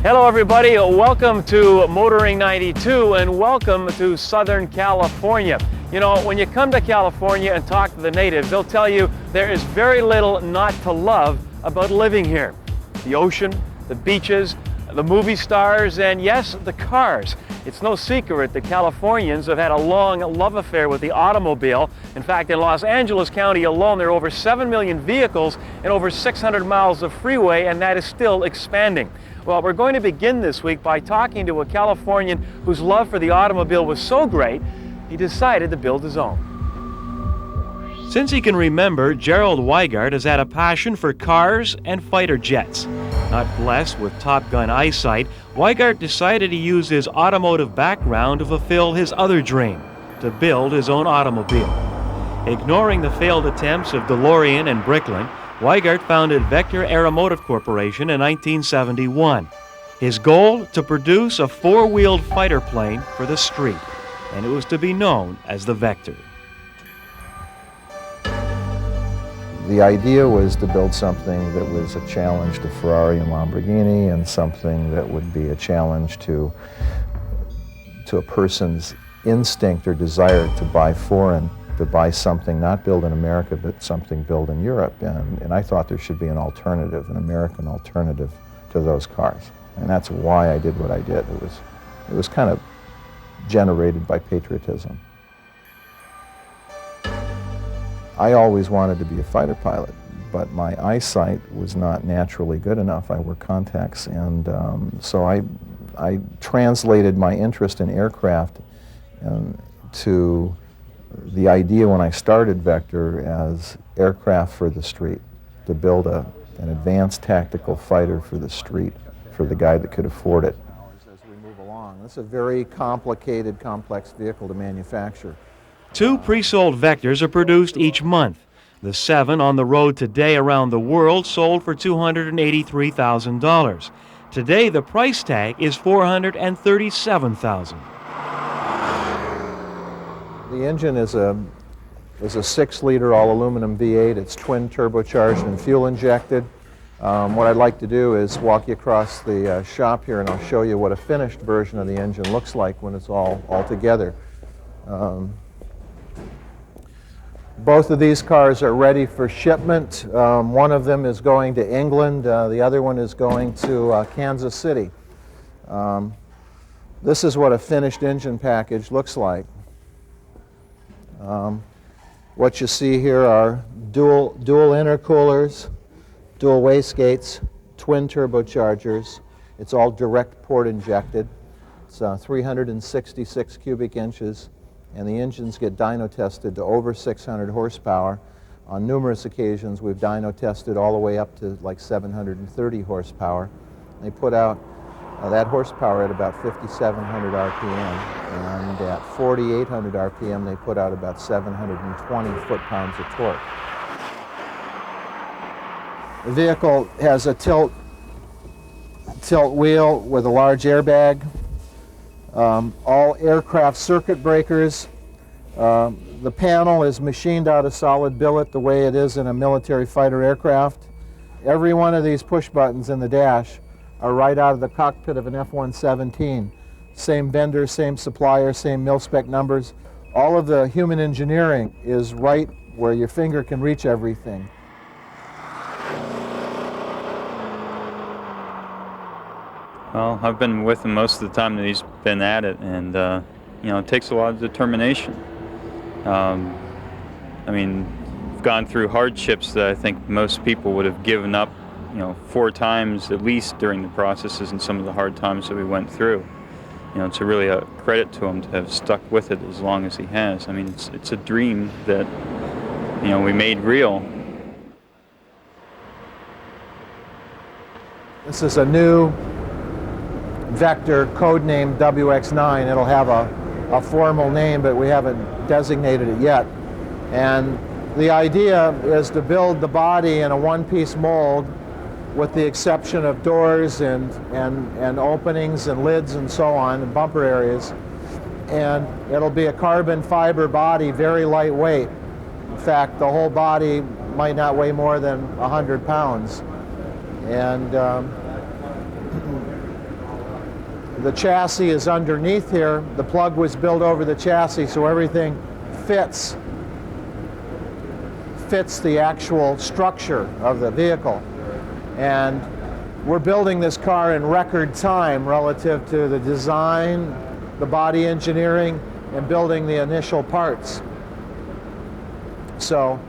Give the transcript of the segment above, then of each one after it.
Hello everybody, welcome to Motoring 92 and welcome to Southern California. You know, when you come to California and talk to the natives, they'll tell you there is very little not to love about living here. The ocean, the beaches, the movie stars, and yes, the cars. It's no secret that Californians have had a long love affair with the automobile. In fact, in Los Angeles County alone, there are over 7 million vehicles and over 600 miles of freeway, and that is still expanding. Well, we're going to begin this week by talking to a Californian whose love for the automobile was so great, he decided to build his own. Since he can remember, Gerald Wiegert has had a passion for cars and fighter jets. Not blessed with Top Gun eyesight, Wiegert decided to use his automotive background to fulfill his other dream, to build his own automobile. Ignoring the failed attempts of DeLorean and Bricklin, Wiegert founded Vector Aeromotive Corporation in 1971. His goal, to produce a four-wheeled fighter plane for the street, and it was to be known as the Vector. The idea was to build something that was a challenge to Ferrari and Lamborghini, and something that would be a challenge to a person's instinct or desire to buy foreign, to buy something not built in America, but something built in Europe. And I thought there should be an alternative, an American alternative to those cars. And that's why I did what I did. It was kind of generated by patriotism. I always wanted to be a fighter pilot, but my eyesight was not naturally good enough. I wore contacts, and so I translated my interest in aircraft to the idea when I started Vector as aircraft for the street, to build an advanced tactical fighter for the street, for the guy that could afford it. As we move along, this is a very complicated, complex vehicle to manufacture. 2 pre-sold Vectors are produced each month. The 7 on the road today around the world sold for $283,000. Today, the price tag is $437,000. The engine is a 6-liter all-aluminum V8. It's twin turbocharged and fuel injected. What I'd like to do is walk you across the shop here, and I'll show you what a finished version of the engine looks like when it's all together. Both of these cars are ready for shipment. One of them is going to England. The other one is going to Kansas City. This is what a finished engine package looks like. What you see here are dual intercoolers, dual wastegates, twin turbochargers. It's all direct port injected. It's 366 cubic inches, and the engines get dyno tested to over 600 horsepower. On numerous occasions, we've dyno tested all the way up to like 730 horsepower. They put out that horsepower at about 5,700 RPM, and at 4,800 RPM, they put out about 720 foot-pounds of torque. The vehicle has a tilt wheel with a large airbag. All aircraft circuit breakers. The panel is machined out of solid billet the way it is in a military fighter aircraft. Every one of these push buttons in the dash are right out of the cockpit of an F-117. Same vendor, same supplier, same mil-spec numbers. All of the human engineering is right where your finger can reach everything. Well, I've been with him most of the time that he's been at it, and you know, it takes a lot of determination. I mean, I've gone through hardships that I think most people would have given up, you know, 4 times at least during the processes and some of the hard times that we went through. You know, it's really a credit to him to have stuck with it as long as he has. I mean, it's a dream that, you know, we made real. This is a new Vector, codenamed WX9. It'll have a formal name, but we haven't designated it yet. And the idea is to build the body in a one-piece mold, with the exception of doors and openings and lids and so on, and bumper areas. And it'll be a carbon fiber body, very lightweight. In fact, the whole body might not weigh more than 100 pounds. And the chassis is underneath here. The plug was built over the chassis, so everything fits the actual structure of the vehicle. And we're building this car in record time relative to the design, the body engineering, and building the initial parts. So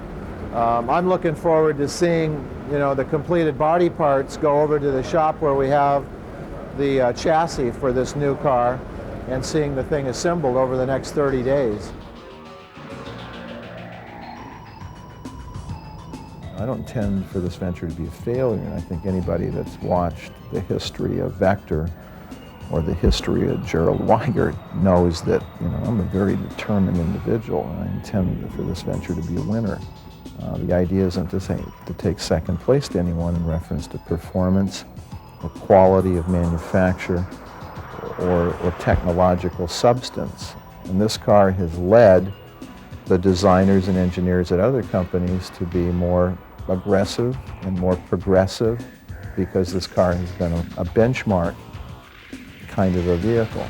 I'm looking forward to seeing, you know, the completed body parts go over to the shop where we have the chassis for this new car, and seeing the thing assembled over the next 30 days. I don't intend for this venture to be a failure, and I think anybody that's watched the history of Vector or the history of Gerald Wiegert knows that, you know, I'm a very determined individual, and I intend for this venture to be a winner. The idea isn't to take second place to anyone in reference to performance or quality of manufacture or technological substance. And this car has led the designers and engineers at other companies to be more aggressive and more progressive, because this car has been a benchmark kind of a vehicle.